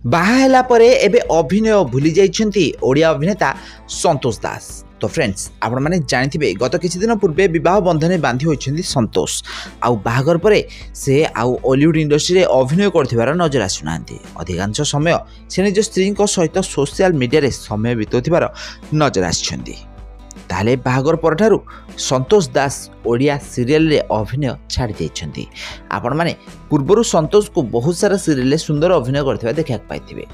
बाहा परे एबे अभिनय भूली जाइछन्ती ओडिया अभिनेता संतोष दास। तो फ्रेंड्स आपण माने जानिथिबे गत किछि दिन पूर्वे विवाह बंधन बांधी होइछन्ती संतोष आउ बाहागर परे से आउ हॉलीवुड इंडस्ट्री रे अभिनय करथिबार नजर आसुनांती। अधिकांश समय से निज स्त्री सहित सोशल मीडिया रे समय बितौथिबार नजर आछन्ती। ताले बाहागर परठारु संतोष दास ओडिया सीरियल रे अभिनय छाड़ी देइछन्ती। आपण माने पूर्वरु संतोष को बहुत सारा सीरियल रे सुंदर अभिनय करथिबा देखा पाइथिबे।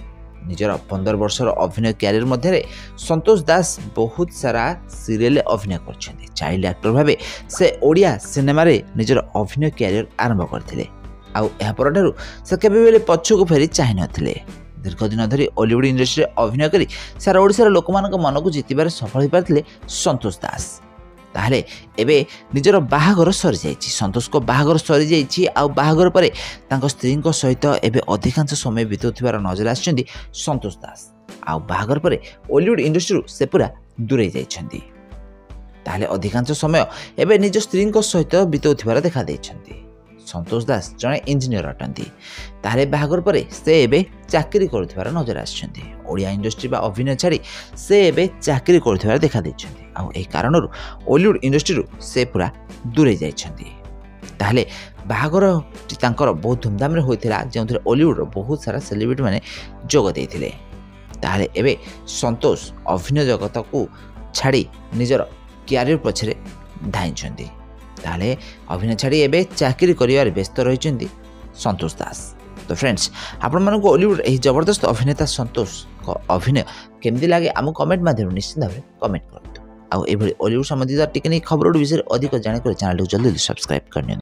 निजर 15 वर्षर अभिनय कैरियर मध्य संतोष दास बहुत सारा सीरियल रे अभिनय करछन्ती। चाइल्ड एक्टर भाबे से ओडिया सिनेमा रे निजर अभिनय कैरियर आरंभ करथिले आउ एहा परठारु से केबे बेले पछको फेरी चाहि नथिले। दीर्घ दिन धरी हॉलीवुड इंडस्ट्री अभिनय करी सारा ओडिशार लोकमानक मन को जितिबार सफल होइपारथिले संतोष दास। ताहले एबे निजर बाहागर सरी जाइछि। संतोष को बाहागर सरी जाइछि आउ बाहागर परे तांको स्त्री सहित एबे अधिकांश समय बितौथिबार नजर आछन्ती संतोष दास। आउ बाहागर परे हॉलीवुड इंडस्ट्री से पूरा दूरे जाइछन्ती। ताहले अधिकांश समय एबे निज स्त्री सहित बितौथिबार देखा दैछन्ती। संतोष दास जने इंजीनियर अटंती। ताहले बाहागर परे से एबे चाकरी करथिबार नजर आछन्ती। ओडिया इंडस्ट्री बा अभिनय छाड़ी से एबे चाकरी करथिबार देखा दैछन्ती आउ एही कारणरु हॉलीवुड इंडस्ट्री से पूरा दूरे जाइछन्ती। ताहले बाहागर तांकर बहुत धूमधाम रे होइथिला जेउथरे हॉलीवुड रो बहुत सारा सेलिब्रिटी माने जोग दैथिले। ताहले एबे संतोष अभिनय जगत को छाड़ी निजर कैरियर पछरे धाइछन्ती। ताले अभिनय छाड़ी एबे चाकरी करिवार व्यस्त रहिछन्ती संतोष दास। तो फ्रेंड्स आपण मानको हॉलीवुड एही जबरदस्त अभिनेता संतोष को अभिनय केमदी लागे आम कमेंट माध्यम निश्चित भाव कमेंट करतु। आउ एभली हॉलीवुड संबंधित टेक्निक खबर विषय अधिक जाने चैनल को जल्दी सब्सक्राइब करनियो।